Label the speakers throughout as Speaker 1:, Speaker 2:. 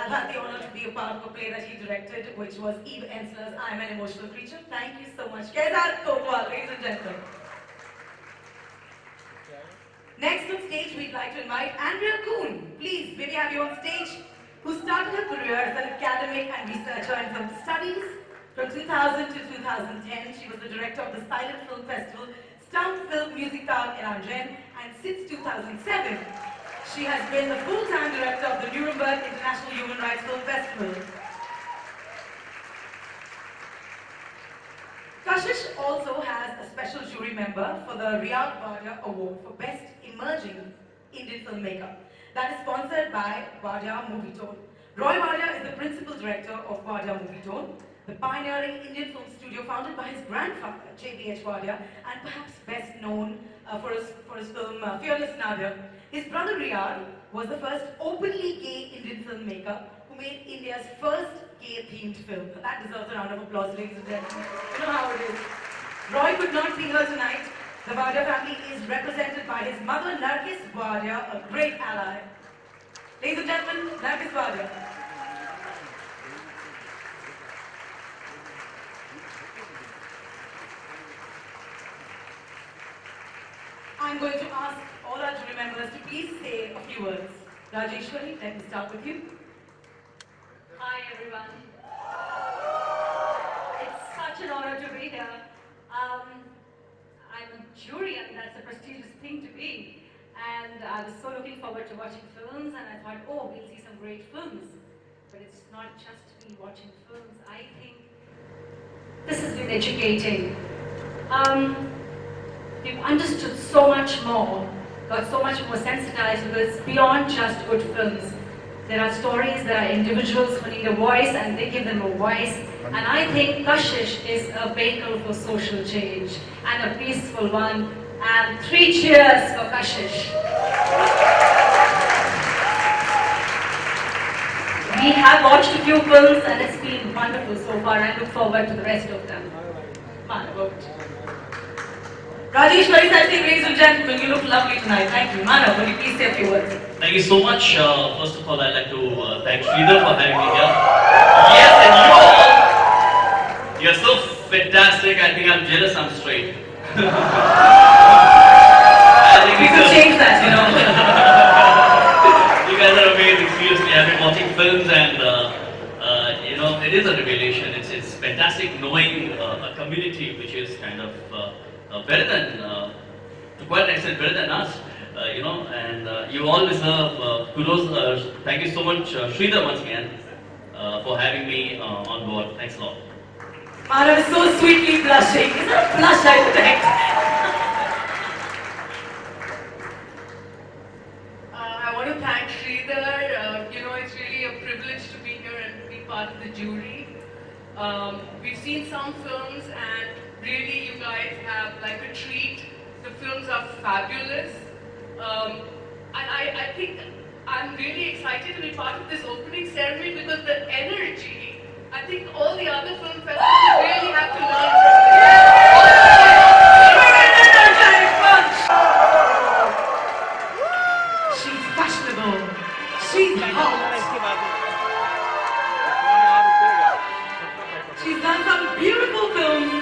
Speaker 1: I've had the honor to be a part of a play that he directed, which was Eve Ensler's I'm an Emotional Creature. Thank you so much. Kedar Kotwal, ladies and gentlemen. Next on stage, we'd like to invite Andrea Kuhn. Please, may we have you on stage, who started her career as an academic and researcher in film studies. From 2000 to 2010, she was the director of the Silent Film Festival, Stunt Film Musiktag Inaugration, and since 2007, she has been the full-time director of the Nuremberg International Human Rights Film Festival. Kashish also has a special jury member for the Riyadh Wadia Award for Best Emerging Indian Filmmaker. That is sponsored by Wadia Movie Tone. Roy Wadia is the principal director of Wadia Movie Tone, the pioneering Indian film studio founded by his grandfather, J.B.H. Wadia, and perhaps best known for his film Fearless Nadir. His brother Riyadh was the first openly gay Indian filmmaker who made India's first gay-themed film. That deserves a round of applause, ladies and gentlemen. You know how it is. Roy could not be here tonight. The Wadia family is represented by his mother, Nargis Wadia, a great ally. Ladies and gentlemen, Nargis Wadia. I'm going to ask all our jury members to please say a few words. Rajeshwari, let me start with you.
Speaker 2: Hi everyone. It's such an honor to be here. I'm a jury, and that's a prestigious thing to be. And I was so looking forward to watching films, and I thought, oh, we'll see some great films. But it's not just me watching films. I think this has been educating. We've understood so much more, got so much more sensitized because it's beyond just good films. There are stories, there are individuals who need a voice, and they give them a voice. And I think Kashish is a vehicle for social change, and a peaceful one. And 3 cheers for Kashish. We have watched a few films, and it's been wonderful so far. I look forward to the rest of them.
Speaker 1: Rajeshwari Sathi, ladies and gentlemen, you look lovely tonight. Thank you. Manav, will you please say a few words?
Speaker 3: Thank you so much. First of all, I'd like to thank Sridhar for having me here. Yes, and you're so fantastic. I think I'm jealous I'm straight. I think
Speaker 1: we could change that, you know.
Speaker 3: You guys are amazing. Seriously, I've been watching films, and you know, it is a revelation. It's fantastic knowing a community which is kind of better than, to quite an extent, better than us, you know, and you all deserve kudos. Thank you so much, Sridhar, once again, for having me on board. Thanks a lot.
Speaker 1: Manav is so sweetly blushing. Is that a blush I detect?
Speaker 4: I want to thank Sridhar. You know, it's really a privilege to be here and be part of the jury. We've seen some films, and really, you guys have like a treat. The films are fabulous. And I think I'm really excited to be part of this opening ceremony because the energy, I think all the other film festivals really have to learn from
Speaker 1: She's fashionable. She's hot. She's done some beautiful films.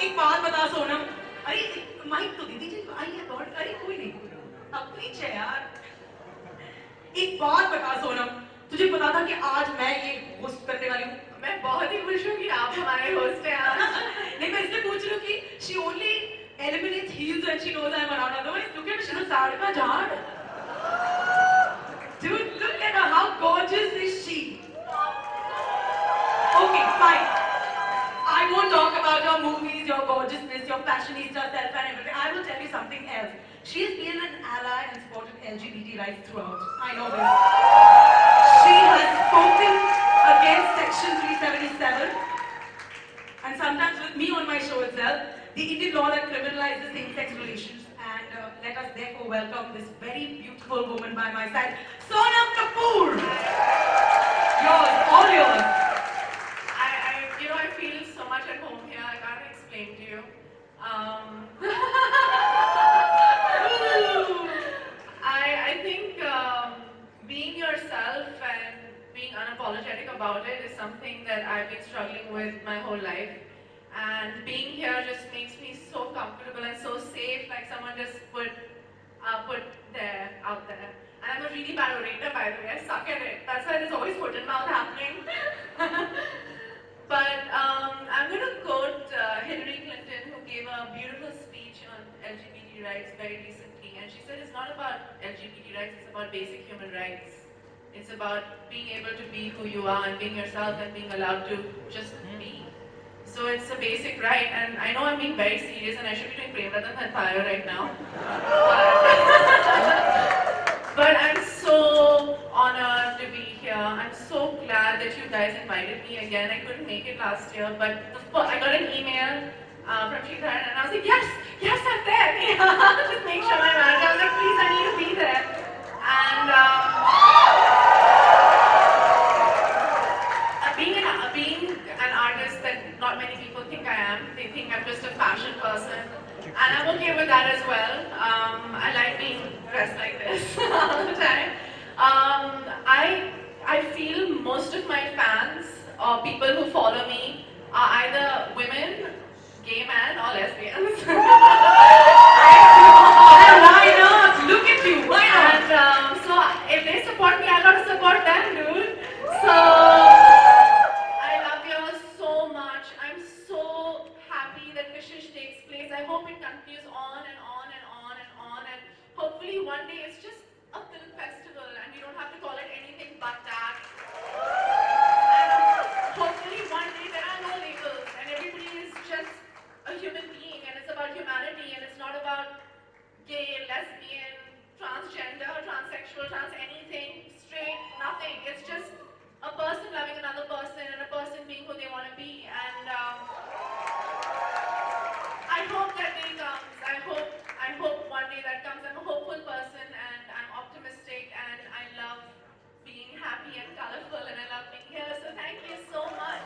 Speaker 1: एक बात बता सोनम, अरे mic तो दे दीजिए, आइए God, अरे कोई नहीं, अपनी है यार। एक बात बता सोनम, तुझे पता था कि आज मैं ये होस्ट करने वाली हूँ?
Speaker 4: मैं बहुत ही खुश हूँ कि आप हमारे होस्ट हैं आज।
Speaker 1: नहीं, मैं इसलिए पूछ रही हूँ कि she only eliminates heels when she knows I'm around. Otherwise, look at her, she's a sadka jhaan. Dude, look at her, how gorgeous is she? Okay, fine. I won't talk about your movies, your gorgeousness, your fashionista self and everything. I will tell you something else. She has been an ally and supported LGBT rights throughout. I know this. She has spoken against Section 377, and sometimes with me on my show itself, the Indian law that criminalizes same-sex relations, and let us therefore welcome this very beautiful woman by my side, Sonam Kapoor. Yours, all yours.
Speaker 4: I feel so much at home here. I can't explain to you. I think being yourself and being unapologetic about it is something that I've been struggling with my whole life. And being here just makes me so comfortable and so safe, like someone just put there, out there. And I'm a really bad orator, by the way. I suck at it. That's why there's always foot and mouth happening. But I'm going to quote Hillary Clinton, who gave a beautiful speech on LGBT rights very recently. And she said it's not about LGBT rights, it's about basic human rights. It's about being able to be who you are and being yourself and being allowed to just be. So it's a basic right, and I know I'm being very serious and I should be doing Prem Ratan Fire right now. But I'm so honored to be here. I'm so glad that you guys invited me again. I couldn't make it last year, but I got an email from Shridhar and I was like, yes, I'm there. Just make sure my manager, I was like, please, I need to be there. And being an artist that not many people think I am, they think I'm just a fashion person. And I'm okay with that as well. I like being dressed like this all the time. I feel most of my fans or people who follow me are either women, gay men, or lesbians.
Speaker 1: Why not? Look at you, why not?
Speaker 4: And so if they support me, I gotta support them, dude. So I love you all so much. I'm so happy that Kashish takes place. I hope it continues on and on and on and on, and hopefully one day it's just a film festival and we don't have to call it anything but that. And hopefully one day there are no labels and everybody is just a human being and it's about humanity and it's not about gay, lesbian, transgender, transsexual, trans anything, straight, nothing. It's just a person loving another person and a person being who they want to be. And I hope that day comes. I hope one day that comes. I'm a hopeful person and I'm optimistic and I love being happy and colorful and I love being here. So thank you so much.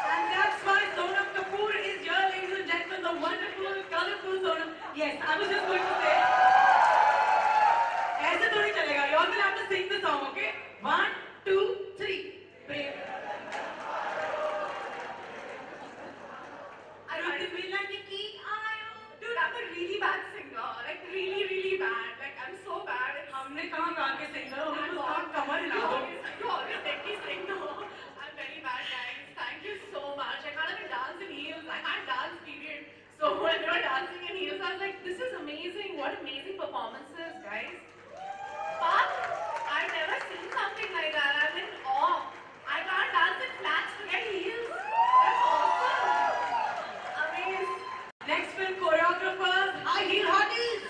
Speaker 1: And that's why Sonam Kapoor is here, ladies and gentlemen, the wonderful, colorful Sonam. Yes, I was just going to say, aise thodi chalega. You all will have to sing the song, okay? 1, 2, 3. Brave.
Speaker 4: Dude, I'm a really bad singer. Like really, really bad. Like I'm so bad.
Speaker 1: हमने कहाँ गा के singer? हमने तो कहाँ कमर हिला दो.
Speaker 4: You always make me sing. No, I'm very bad, guys. Thank you so much. I can't even dance in heels. I can't dance, period. So when they were dancing in heels, I was like, this is amazing. What amazing performances, guys. But I've never seen something like that. I'm in awe. I can't dance in flats to get heels. That's awesome. Amazing.
Speaker 1: Next film choreographers, high heel hotties.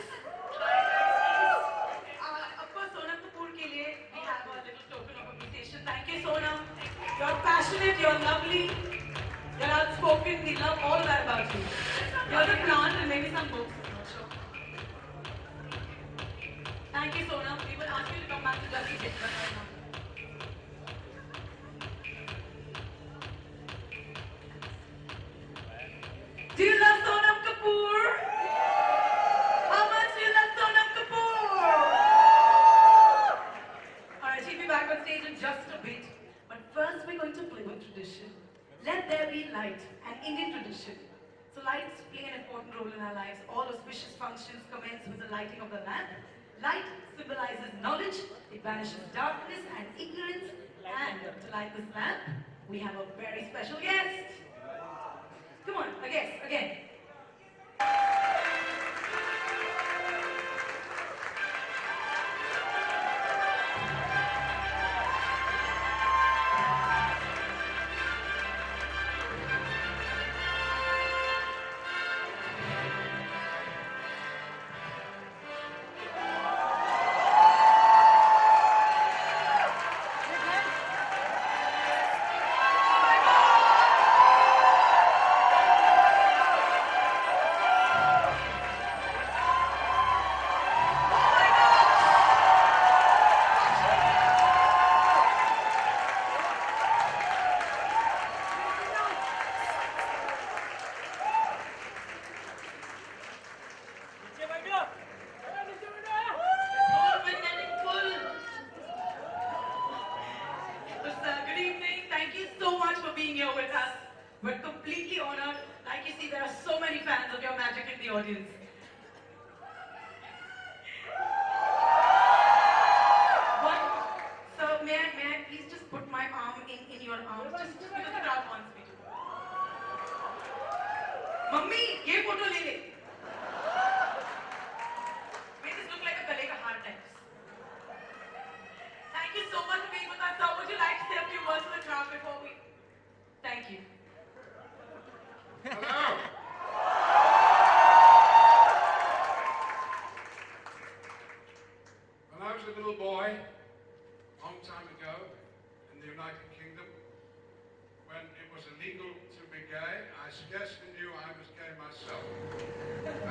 Speaker 1: Of course, Sonam Kapoor ke liye we have a little token of appreciation. Thank you, Sonam. You're passionate, you're lovely, you're outspoken. We love all of that about you. You're the plant and maybe some books. I'm not sure. Thank you, Sonam. We will ask you to come back to Justin Kitchen right now. Do you love Sonam Kapoor? How much do you love Sonam Kapoor? Alright, she'll be back on stage in just a bit. But first we're going to play with tradition. Let there be light, an Indian tradition. So lights play an important role in our lives. All auspicious functions commence with the lighting of the lamp. Light symbolizes knowledge, it banishes darkness and ignorance. And to light this lamp, we have a very special guest. Come on, a guest, again.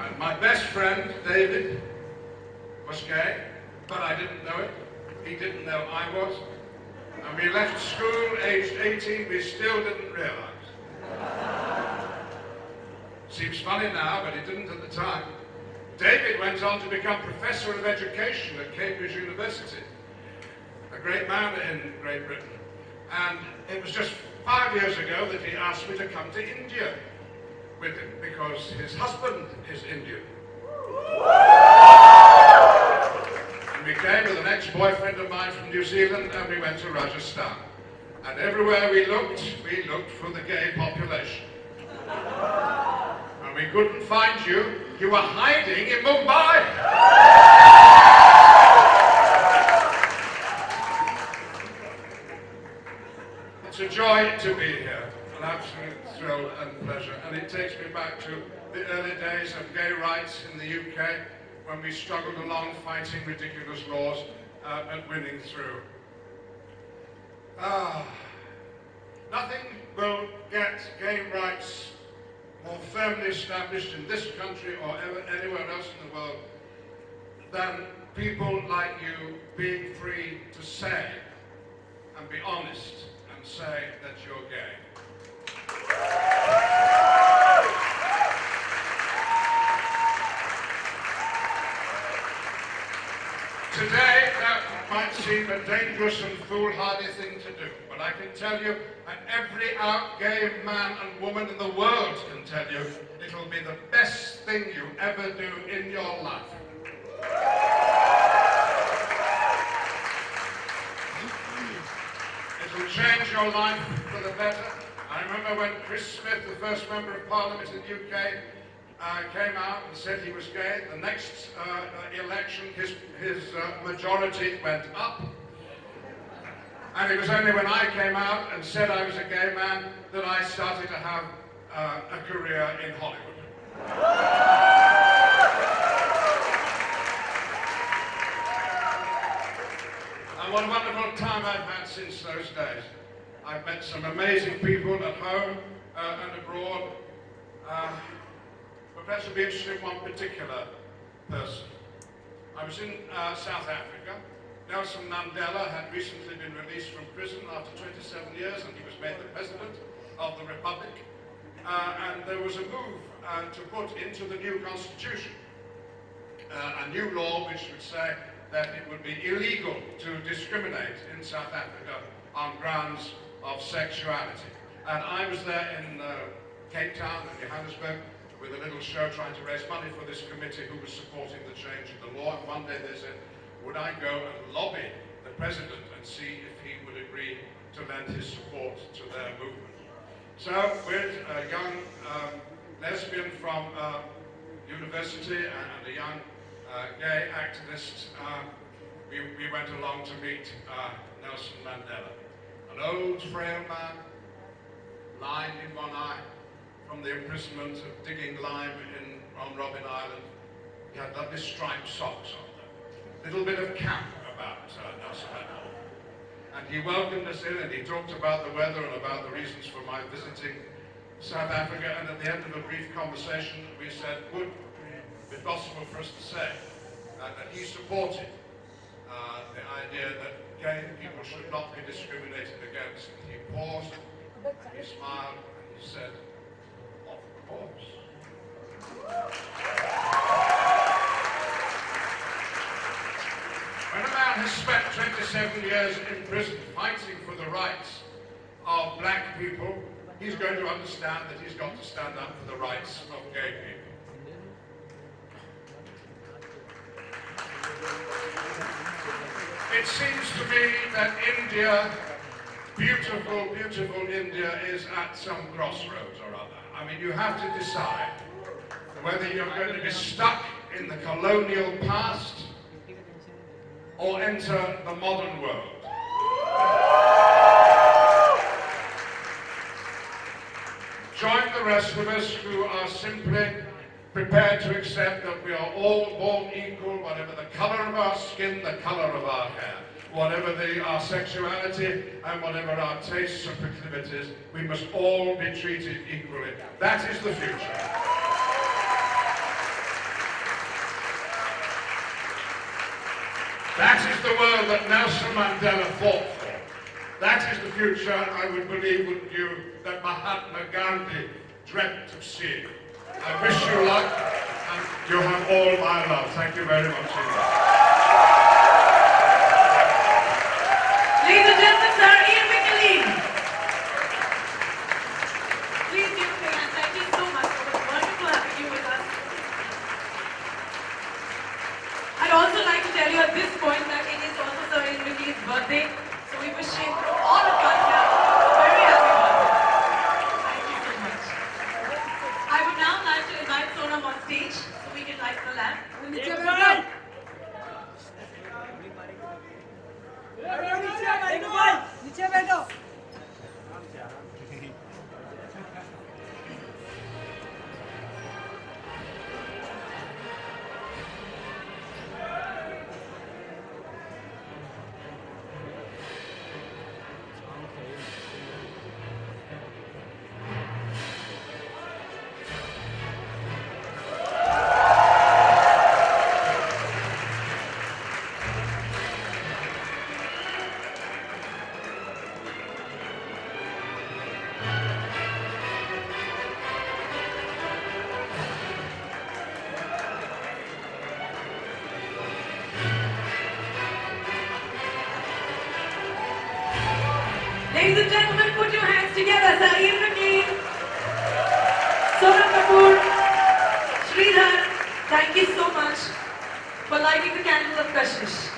Speaker 5: And my best friend, David, was gay, but I didn't know it. He didn't know I was. And we left school aged 18, we still didn't realize. Seems funny now, but it didn't at the time. David went on to become Professor of Education at Cambridge University, a great man in Great Britain. And it was just 5 years ago that he asked me to come to India with him, because his husband is Indian. And we came with an ex-boyfriend of mine from New Zealand, and we went to Rajasthan. And everywhere we looked for the gay population. And we couldn't find you. You were hiding in Mumbai. It's a joy to be here, an absolute thrill and pleasure. And it takes me back to the early days of gay rights in the UK, when we struggled along fighting ridiculous laws and winning through. Nothing will get gay rights more firmly established in this country or anywhere else in the world than people like you being free to say and be honest and say that you're gay. Today, that might seem a dangerous and foolhardy thing to do, but I can tell you, and every out gay man and woman in the world can tell you, it'll be the best thing you ever do in your life. It'll change your life for the better. I remember when Chris Smith, the first Member of Parliament in the UK, came out and said he was gay. The next election, his majority went up. And it was only when I came out and said I was a gay man that I started to have a career in Hollywood. And what a wonderful time I've had since those days. I've met some amazing people at home and abroad. But perhaps I'll be interested in one particular person. I was in South Africa. Nelson Mandela had recently been released from prison after 27 years, and he was made the president of the Republic. And there was a move to put into the new constitution a new law which would say that it would be illegal to discriminate in South Africa on grounds of sexuality. And I was there in Cape Town and Johannesburg with a little show trying to raise money for this committee who was supporting the change in the law. And one day they said, would I go and lobby the president and see if he would agree to lend his support to their movement? So with a young lesbian from university and a young gay activist, we went along to meet Nelson Mandela. An old, frail man, blind in one eye, from the imprisonment of digging lime on Robben Island. He had lovely striped socks on them. A little bit of camp about Nelson Mandela. And he welcomed us in and he talked about the weather and about the reasons for my visiting South Africa. And at the end of a brief conversation, we said, would it be possible for us to say that he supported the idea that gay people should not be discriminated against. And he paused, and he smiled, and he said, of course. When a man has spent 27 years in prison fighting for the rights of black people, he's going to understand that he's got to stand up for the rights of gay people. It seems to me that India, beautiful, beautiful India, is at some crossroads or other. I mean, you have to decide whether you're going to be stuck in the colonial past or enter the modern world. Join the rest of us who are simply prepared to accept that we are all born equal, whatever the color of our skin, the color of our hair, whatever our sexuality and whatever our tastes and proclivities, we must all be treated equally. That is the future. That is the world that Nelson Mandela fought for. That is the future, I would believe, wouldn't you, that Mahatma Gandhi dreamt of seeing. I wish you luck, and you have all my love. Thank you very much indeed.
Speaker 1: Ladies and gentlemen, Sir Ian McAleen. Please give a big hand. Thank you so much. It was wonderful having you with us. I'd also like to tell you at this point that it is also Sir Ian McAleen's birthday. So we wish him from all of us here a very happy birthday. Thank you so much. I would now like to invite Sonam on stage so we can light the lamp.
Speaker 6: नीचे बैठो
Speaker 1: Ladies and gentlemen, put your hands together. Sir Ian McAleen, Sonam Kapoor, Sridhar, thank you so much for lighting the candle of Kashish.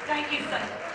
Speaker 1: Thank you, sir.